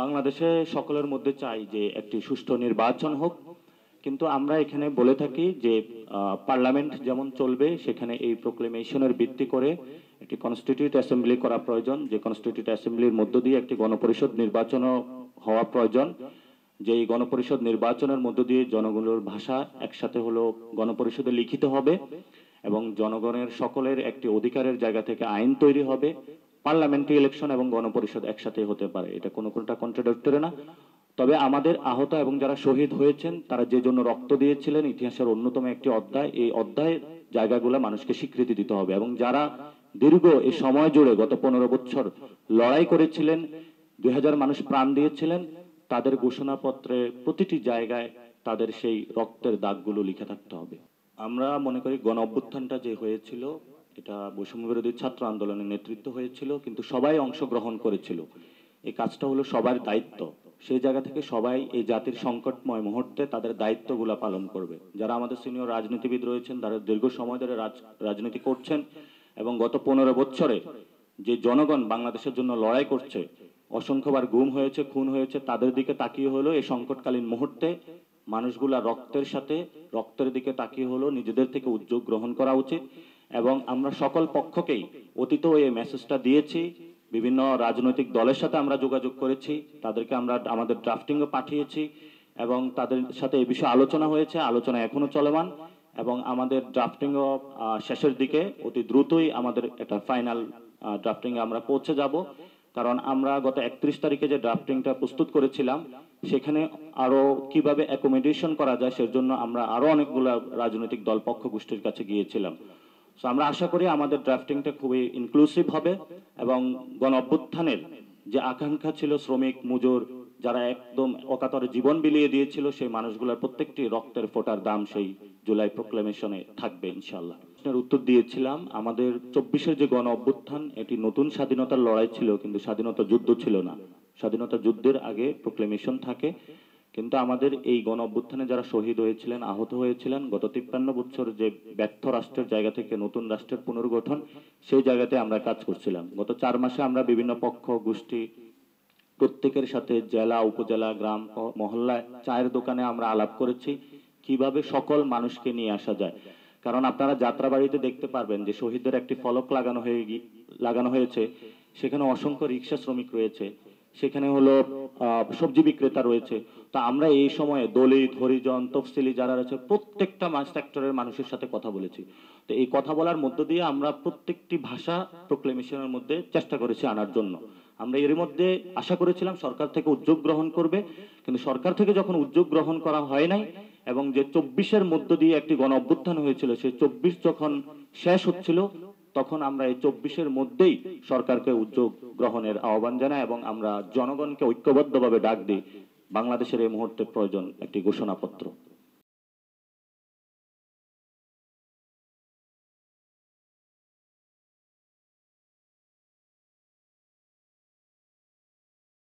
বাংলাদেশে সকলের মধ্যে চাই যে একটি সুষ্ঠু নির্বাচন হোক, কিন্তু আমরা এখানে বলে থাকি যে পার্লামেন্ট যেমন চলবে সেখানে এই প্রোক্লেমেশনের ভিত্তি করে একটি কনস্টিটিউট অ্যাসেম্বলি করা প্রয়োজন, যে কনস্টিটিউট অ্যাসেম্বলির মধ্য দিয়ে একটি গণপরিষদ নির্বাচনও হওয়া প্রয়োজন। যে এই গণপরিষদ নির্বাচনের মধ্য দিয়ে জনগণের ভাষা একসাথে হলো গণপরিষদে লিখিত হবে এবং জনগণের সকলের একটি অধিকারের জায়গা থেকে আইন তৈরি হবে। পার্লামেন্টারি ইলেকশন এবং গণপরিষদ একসাথে হতে পারে, এটা কোনটা কন্ট্রাডিক্টরি না। তবে আমাদের আহত এবং যারা শহীদ হয়েছেন তারা যে জন্য রক্ত দিয়েছিলেন, ইতিহাসের অন্যতম একটি অধ্যায়, এই অধ্যায়ের জায়গাগুলো মানুষকে স্বীকৃতি দিতে হবে এবং যারা দীর্ঘ এই সময় জুড়ে গত 15 বছর লড়াই করেছিলেন, 2000 মানুষ প্রাণ দিয়েছিলেন, তাদের ঘোষণাপত্রে প্রতিটি জায়গায় তাদের সেই রক্তের দাগগুলো লিখে থাকতে হবে। আমরা মনে করি গণ অভ্যুত্থানটা যে হয়েছিল এটা বৈষম্য বিরোধী ছাত্র আন্দোলনের নেতৃত্ব হয়েছিল, কিন্তু সবাই অংশগ্রহণ করেছিল। এই কাজটা হলো সবার দায়িত্ব। সেই জায়গা থেকে সবাই এই জাতির সংকটময় মুহূর্তে তাদের দায়িত্বগুলো পালন করবে। যারা আমাদের সিনিয়র রাজনীতিবিদ রয়েছেন, তারা দীর্ঘ সময় ধরে রাজনীতি করছেন এবং গত 15 বছরে যে জনগণ বাংলাদেশের জন্য লড়াই করছে, অসংখ্যবার গুম হয়েছে, খুন হয়েছে, তাদের দিকে তাকিয়ে হলো এই সংকটকালীন মুহূর্তে মানুষগুলা রক্তের দিকে তাকিয়ে হলো নিজেদের থেকে উদ্যোগ গ্রহণ করা উচিত। এবং আমরা সকল পক্ষকেই অতীতেও এই মেসেজটা দিয়েছি, বিভিন্ন রাজনৈতিক দলের সাথে আমরা যোগাযোগ করেছি, তাদেরকে আমরা আমাদের ড্রাফটিংও পাঠিয়েছি এবং তাদের সাথে এই বিষয়ে আলোচনা হয়েছে, আলোচনা এখনো চলমান এবং আমাদের ড্রাফটিংও শেষের দিকে। অতি দ্রুতই আমাদের একটা ফাইনাল ড্রাফটিং আমরা পৌঁছে যাব, কারণ আমরা গত 31 তারিখে যে ড্রাফটিংটা প্রস্তুত করেছিলাম সেখানে আরো কিভাবে অ্যাকোমোডেশন করা যায় সেজন্য আমরা আরো অনেকগুলো রাজনৈতিক দল পক্ষ গোষ্ঠীর কাছে গিয়েছিলাম। সো আমরা আশা করি আমাদের ড্রাফটিংটা খুবই ইনক্লুসিভ হবে এবং গণ অভ্যুত্থানের যে আকাঙ্ক্ষা ছিল শ্রমিক মজুর যারা একদম অকাতরে জীবন বিলিয়ে দিয়েছিল, সেই মানুষগুলোর প্রত্যেকটি রক্তের ফোঁটার দাম সেই জুলাই প্রোক্লেমেশনে থাকবে ইনশাআল্লাহ। প্রশ্নের উত্তর দিয়েছিলাম, আমাদের 24-এর যে গণ অভ্যুত্থান এটি নতুন স্বাধীনতার লড়াই ছিল, কিন্তু স্বাধীনতা যুদ্ধ ছিল না। স্বাধীনতা যুদ্ধের আগে প্রোক্লেমেশন থাকে, কিন্তু আমাদের এই গণ অভ্যুত্থানে যারা শহীদ হয়েছিলেন, আহত হয়েছিলেন, গত 53 বছর যে ব্যর্থ রাষ্ট্রের জায়গা থেকে নতুন রাষ্ট্রের পুনর্গঠন, সেই জায়গাতে আমরা কাজ করছিলাম। গত 4 মাসে আমরা বিভিন্ন পক্ষ গোষ্ঠী প্রত্যেকের সাথে জেলা উপজেলা গ্রাম মহল্লায় চায়ের দোকানে আমরা আলাপ করেছি কিভাবে সকল মানুষকে নিয়ে আসা যায়। কারণ আপনারা যাত্রাবাড়িতে দেখতে পারবেন যে শহীদদের একটি ফলক লাগানো হয়েছে, সেখানে অসংখ্য রিক্সা শ্রমিক রয়েছে, সেখানে হলো সবজি বিক্রেতা রয়েছে। তো আমরা এই সময়ে দলিত হরিজন তফসিলি যারা রয়েছে প্রত্যেকটা সেক্টরের মানুষের সাথে কথা বলেছি। তো এই কথা বলার মধ্য দিয়ে আমরা প্রত্যেকটি ভাষা প্রোক্লেমেশনের মধ্যে চেষ্টা করেছি আনার জন্য। আমরা এর মধ্যে আশা করেছিলাম সরকার থেকে উদ্যোগ গ্রহণ করবে, কিন্তু সরকার থেকে যখন উদ্যোগ গ্রহণ করা হয় নাই এবং যে 24-এর মধ্য দিয়ে একটি গণ অভ্যুত্থান হয়েছিল, সেই 24 যখন শেষ হচ্ছিল তখন আমরা এই 24-এর মধ্যেই সরকারকে উদ্যোগ গ্রহণের আহ্বান জানাই এবং আমরা জনগণকে ঐক্যবদ্ধভাবে ডাক দিই, বাংলাদেশের এই মুহূর্তে প্রয়োজন একটি ঘোষণাপত্র।